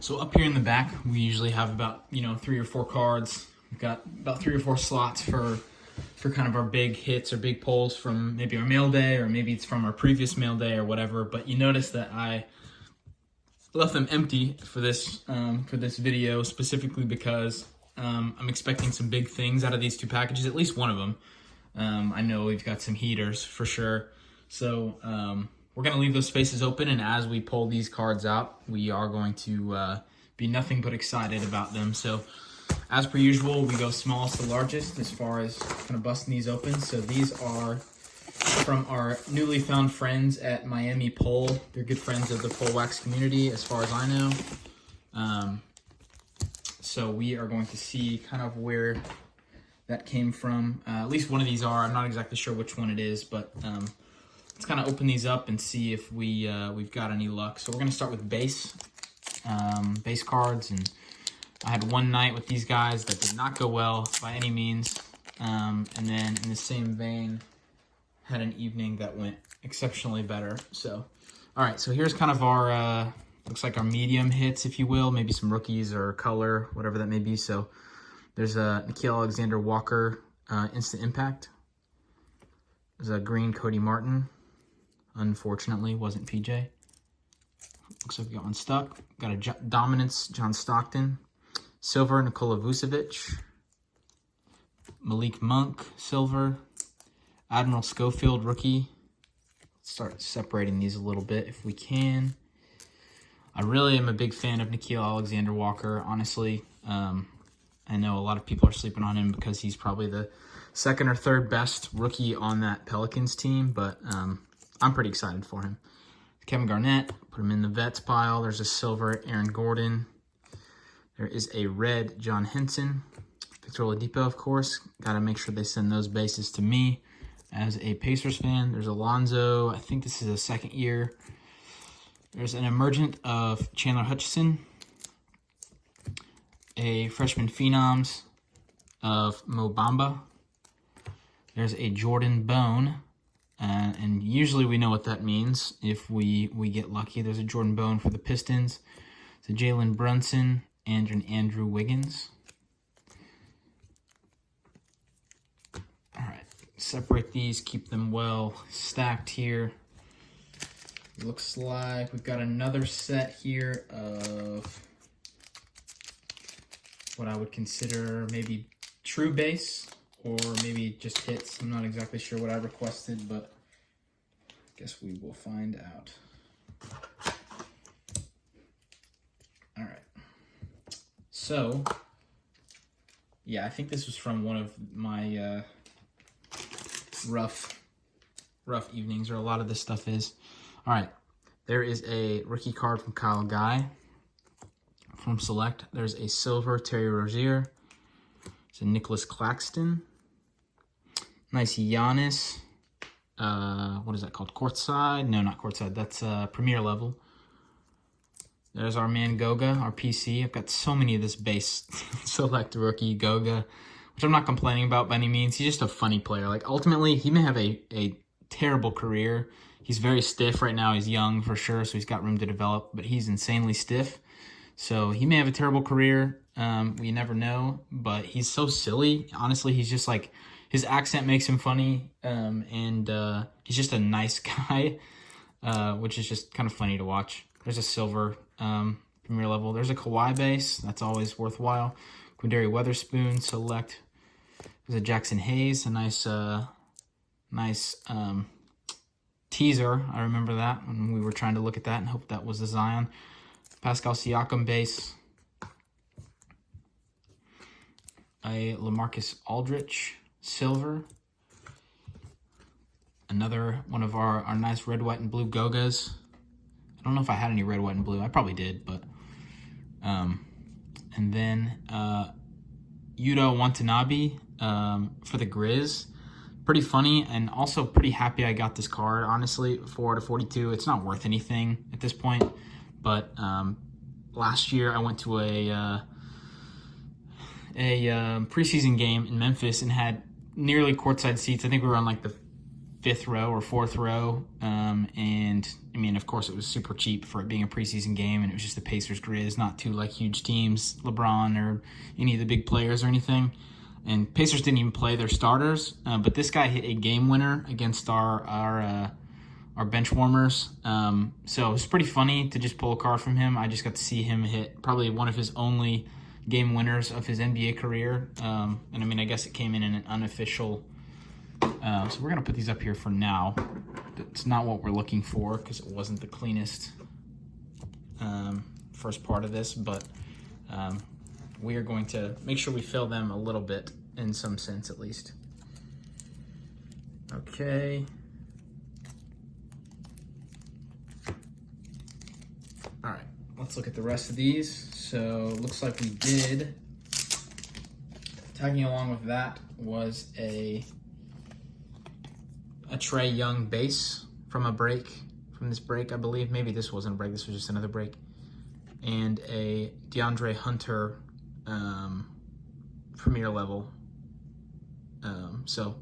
So up here in the back, we usually have about 3 or 4 cards. We've got about 3 or 4 slots for kind of our big hits or big pulls from maybe our mail day, or maybe it's from our previous mail day or whatever. But you notice that I left them empty for this video, specifically because I'm expecting some big things out of these 2 packages, at least one of them. I know we've got some heaters for sure. So we're going to leave those spaces open, and as we pull these cards out, we are going to be nothing but excited about them. So as per usual, we go smallest to largest as far as kind of busting these open. So these are from our newly found friends at Miami Pole. They're good friends of the pole wax community as far as I know. So we are going to see kind of where that came from. At least one of these are. I'm not exactly sure which one it is, but let's kind of open these up and see if we've got any luck. So we're going to start with base cards, and I had one night with these guys that did not go well by any means, and then in the same vein, had an evening that went exceptionally better. So, all right, so here's kind of our, looks like our medium hits, if you will, maybe some rookies or color, whatever that may be. So there's a Nickeil Alexander-Walker Instant Impact. There's a green Cody Martin. Unfortunately, wasn't PJ. Looks like we got one stuck. Got a Dominance John Stockton. Silver Nikola Vucevic. Malik Monk, silver. Admiral Schofield, rookie. Let's start separating these a little bit if we can. I really am a big fan of Nickeil Alexander-Walker, honestly. I know a lot of people are sleeping on him because he's probably the 2nd or 3rd best rookie on that Pelicans team, but I'm pretty excited for him. Kevin Garnett, put him in the vets pile. There's a silver Aaron Gordon. There is a red John Henson. Victor Oladipo, of course. Got to make sure they send those bases to me as a Pacers fan. There's Alonzo. I think this is a 2nd year. There's an emergent of Chandler Hutchison. A freshman phenoms of Mo Bamba. There's a Jordan Bone. And usually we know what that means if we get lucky. There's a Jordan Bone for the Pistons. It's a Jalen Brunson and an Andrew Wiggins. All right, separate these, keep them well stacked here. Looks like we've got another set here of what I would consider maybe true base, or maybe just hits. I'm not exactly sure what I requested, but I guess we will find out. All right. So, yeah, I think this was from one of my rough evenings, or a lot of this stuff is. All right. There is a rookie card from Kyle Guy from Select. There's a silver Terry Rozier. It's a Nicholas Claxton. Nice Giannis. What is that called? Courtside? No, not courtside. That's premier level. There's our man Goga, our PC. I've got so many of this base Select rookie Goga, which I'm not complaining about by any means. He's just a funny player. Like, ultimately, he may have a terrible career. He's very stiff right now. He's young for sure, so he's got room to develop, but he's insanely stiff. So he may have a terrible career. We never know, but he's so silly. Honestly, he's just like, his accent makes him funny, and he's just a nice guy, which is just kind of funny to watch. There's a silver premier level. There's a Kawhi base. That's always worthwhile. Quindary Weatherspoon, Select. There's a Jackson Hayes, a nice teaser. I remember that when we were trying to look at that and hope that was the Zion. Pascal Siakam base. A LaMarcus Aldridge, silver. Another one of our nice red, white, and blue Gogas. I don't know if I had any red, white, and blue. I probably did, but... and then Yuto Watanabe for the Grizz. Pretty funny, and also pretty happy I got this card, honestly. 4/42. It's not worth anything at this point, but last year I went to a preseason game in Memphis and had nearly courtside seats. I think we were on like the fifth row or fourth row. And I mean, of course, it was super cheap for it being a preseason game, and it was just the Pacers Grizz, not two like huge teams, LeBron or any of the big players or anything. And Pacers didn't even play their starters, but this guy hit a game winner against our bench warmers. So it's pretty funny to just pull a card from him. I just got to see him hit probably one of his only game winners of his NBA career. And I mean, I guess it came in an unofficial. So we're going to put these up here for now. It's not what we're looking for because it wasn't the cleanest first part of this, but we are going to make sure we fill them a little bit in some sense at least. Okay. All right, let's look at the rest of these. So it looks like we did. Tagging along with that was a Trae Young base from this break, I believe. Maybe this wasn't a break, this was just another break. And a DeAndre Hunter premier level. So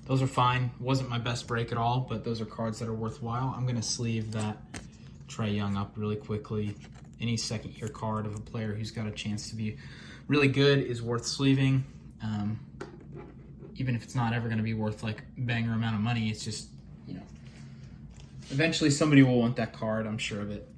those are fine. Wasn't my best break at all, but those are cards that are worthwhile. I'm going to sleeve that Trae Young up really quickly. Any second year card of a player who's got a chance to be really good is worth sleeving. Even if it's not ever going to be worth like banger amount of money, it's just, eventually somebody will want that card, I'm sure of it.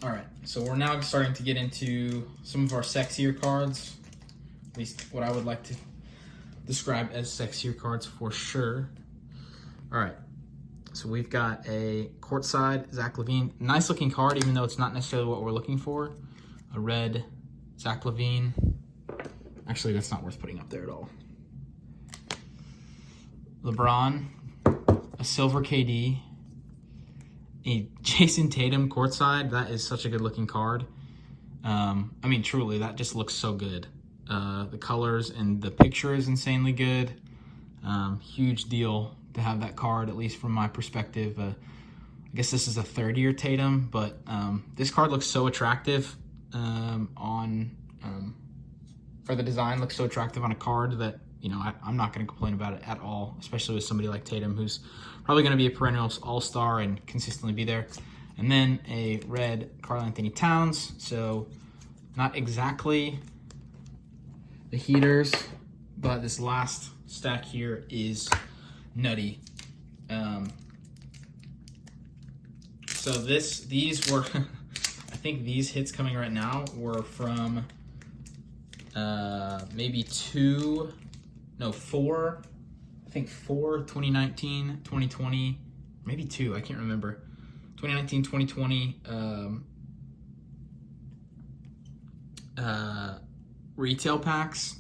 All right, so we're now starting to get into some of our sexier cards, at least what I would like to describe as sexier cards for sure. All right, so we've got a courtside Zach LaVine. Nice looking card, even though it's not necessarily what we're looking for. A red Zach LaVine. Actually, that's not worth putting up there at all. LeBron, a silver KD, a Jayson Tatum courtside. That is such a good looking card. I mean, truly, that just looks so good. The colors and the picture is insanely good. Huge deal to have that card, at least from my perspective. I guess this is a third-year Tatum, but this card looks so attractive for the design. Looks so attractive on a card that I'm not going to complain about it at all, especially with somebody like Tatum, who's probably going to be a perennial all-star and consistently be there. And then a red Karl-Anthony Towns, so not exactly the heaters, but this last stack here is nutty. So these were, I think these hits coming right now were from maybe four, 2019, 2020, maybe two, I can't remember. 2019, 2020 retail packs,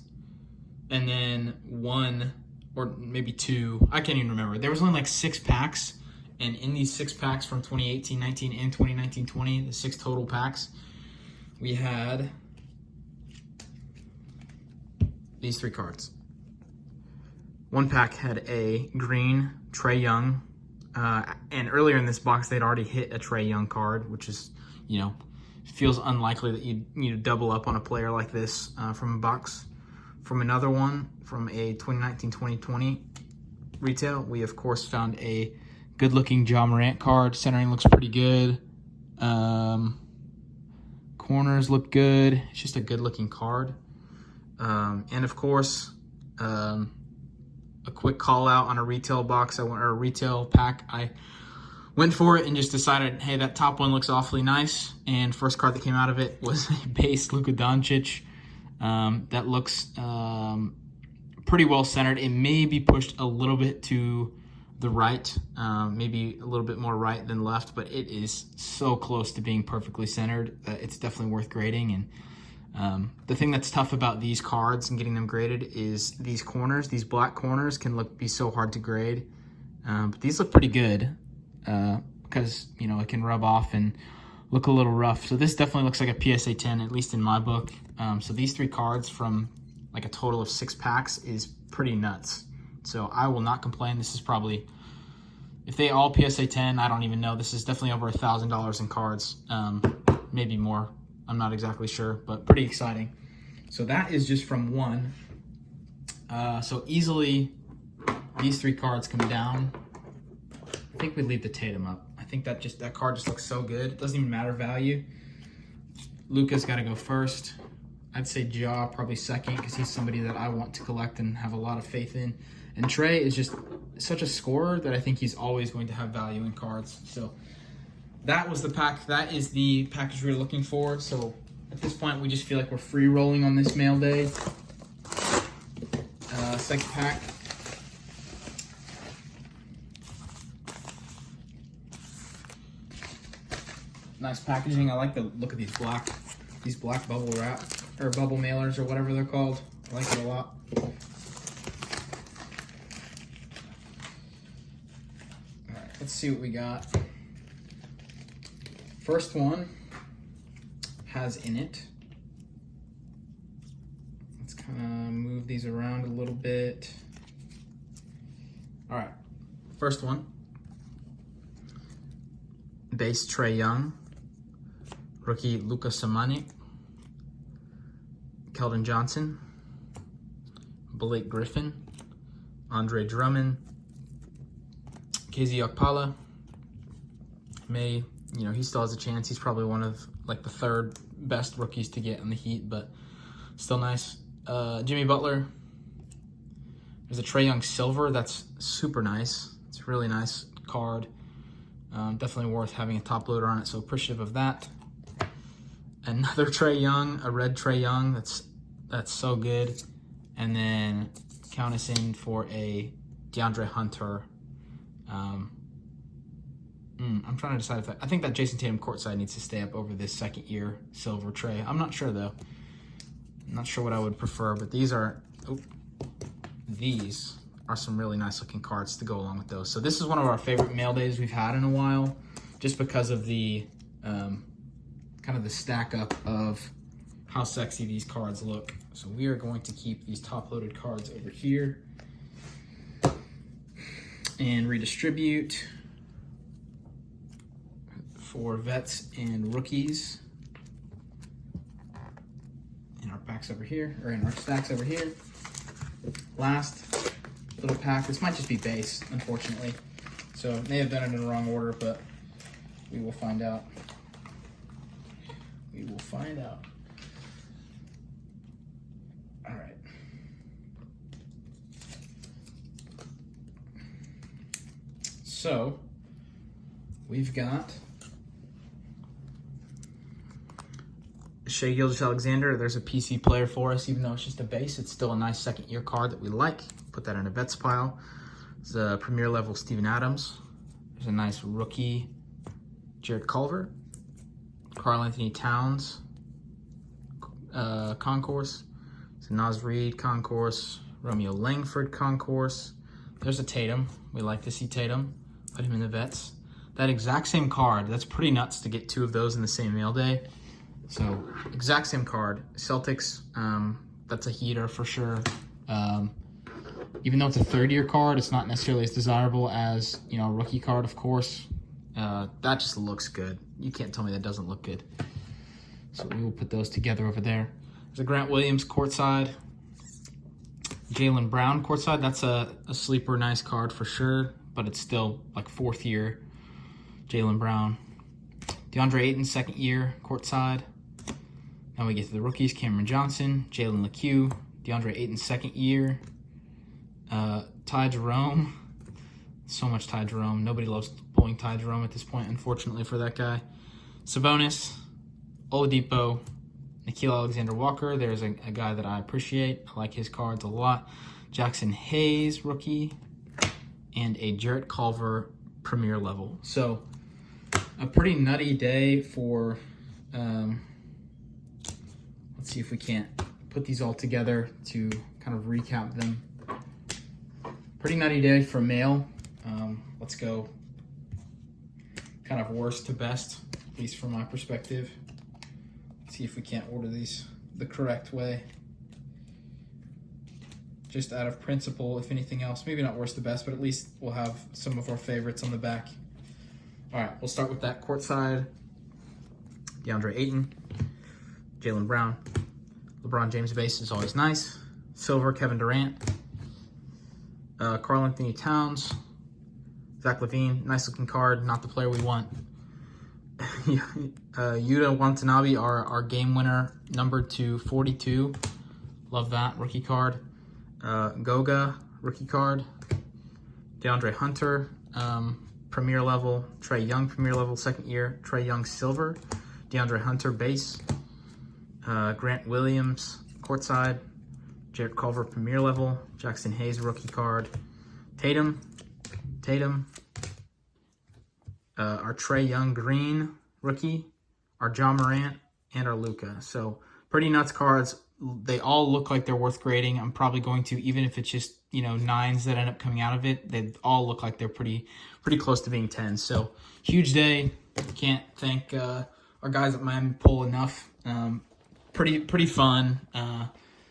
and then one or maybe two, I can't even remember. There was only like 6 packs, and in these 6 packs from 2018, 19, and 2019, 20, the 6 total packs, we had these 3 cards. One pack had a green Trae Young, and earlier in this box they'd already hit a Trae Young card, which is, feels unlikely that you'd double up on a player like this from a box. From another one, from a 2019-2020 retail, we of course found a good-looking Ja Morant card. Centering looks pretty good. Corners look good. It's just a good-looking card. And of course, a quick call out on a retail box or a retail pack. I went for it and just decided, hey, that top one looks awfully nice. And first card that came out of it was a base Luka Doncic. That looks pretty well centered. It may be pushed a little bit to the right, maybe a little bit more right than left, but it is so close to being perfectly centered. It's definitely worth grading. And the thing that's tough about these cards and getting them graded is these corners. These black corners can be so hard to grade, but these look pretty good because it can rub off and look a little rough. So this definitely looks like a PSA 10, at least in my book. So these 3 cards from like a total of 6 packs is pretty nuts. So I will not complain. This is probably, if they all PSA 10, I don't even know. This is definitely over $1,000 in cards, maybe more. I'm not exactly sure, but pretty exciting. So that is just from one. So easily these 3 cards come down, I think we'd leave the Tatum up. I think that card just looks so good. It doesn't even matter value. Luka's got to go first. I'd say Ja probably second because he's somebody that I want to collect and have a lot of faith in. And Trae is just such a scorer that I think he's always going to have value in cards. So that was the pack. That is the package we were looking for. So at this point, we just feel like we're free rolling on this mail day. Second pack. Nice packaging. I like the look of these black bubble wrap or bubble mailers or whatever they're called. I like it a lot. All right, let's see what we got. First one has in it. Let's kind of move these around a little bit. All right, first one. Base Trae Young. Rookie Luka Doncic, Keldon Johnson, Blake Griffin, Andre Drummond, KZ Okpala. He still has a chance. He's probably one of like the 3rd best rookies to get in the Heat, but still nice. Jimmy Butler. There's a Trae Young silver. That's super nice. It's a really nice card. Definitely worth having a top loader on it, so appreciative of that. Another Trae Young, a red Trae Young. That's so good. And then count us in for a DeAndre Hunter. I'm trying to decide if I think that Jayson Tatum courtside needs to stay up over this 2nd year silver Trae. I'm not sure though. I'm not sure what I would prefer, but these are some really nice looking cards to go along with those. So this is one of our favorite mail days we've had in a while, just because of the kind of the stack up of how sexy these cards look. So we are going to keep these top loaded cards over here and redistribute for vets and rookies in our packs over here, or in our stacks over here. Last little pack. This might just be base, unfortunately. So it may have done it in the wrong order, but we will find out. We will find out. All right. So we've got Shai Gilgeous-Alexander. There's a PC player for us, even though it's just a base. It's still a nice 2nd year card that we like. Put that in a vets pile. There's a premier level Steven Adams. There's a nice rookie Jared Culver. Karl Anthony Towns concourse. It's a Naz Reid concourse. Romeo Langford concourse. There's a Tatum. We like to see Tatum. Put him in the vets. That exact same card. That's pretty nuts to get 2 of those in the same mail day. So exact same card. Celtics. That's a heater for sure. Even though it's a 3rd year card, it's not necessarily as desirable as a rookie card, of course. That just looks good. You can't tell me that doesn't look good. So we will put those together over there. There's a Grant Williams courtside. Jaylen Brown courtside. That's a sleeper nice card for sure, but it's still like 4th year Jaylen Brown. DeAndre Ayton 2nd year courtside. Now we get to the rookies. Cameron Johnson, Jalen LeCue, DeAndre Ayton 2nd year. Ty Jerome. So much Ty Jerome. Nobody loves pulling Ty Jerome at this point, unfortunately for that guy. Sabonis, Oladipo, Nickeil Alexander-Walker. There's a guy that I appreciate. I like his cards a lot. Jackson Hayes, rookie. And a Jarrett Culver, premier level. So a pretty nutty day for, let's see if we can't put these all together to kind of recap them. Pretty nutty day for mail. Let's go kind of worst to best, at least from my perspective. See if we can't order these the correct way. Just out of principle, if anything else. Maybe not worst to best, but at least we'll have some of our favorites on the back. All right, we'll start with that courtside. DeAndre Ayton, Jaylen Brown. LeBron James base is always nice. Silver, Kevin Durant. Karl Anthony Towns, Zach LaVine, nice looking card, not the player we want. Yuta Watanabe, our game winner, numbered to 42. Love that rookie card. Goga, rookie card. DeAndre Hunter, premier level. Trae Young, premier level, second year. Trae Young, silver. DeAndre Hunter, base. Grant Williams, courtside. Jarrett Culver, premier level. Jackson Hayes, rookie card. Tatum. Our Trae Young, green, rookie. Our John Morant, and our Luka. So pretty nuts cards. They all look like they're worth grading. I'm probably going to, even if it's just, 9s that end up coming out of it, they all look like they're pretty close to being 10s. So huge day. Can't thank our guys at Miami Pool enough. Pretty fun.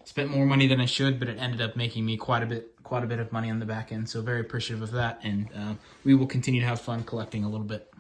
Spent more money than I should, but it ended up making me quite a bit of money on the back end. So very appreciative of that, and we will continue to have fun collecting a little bit.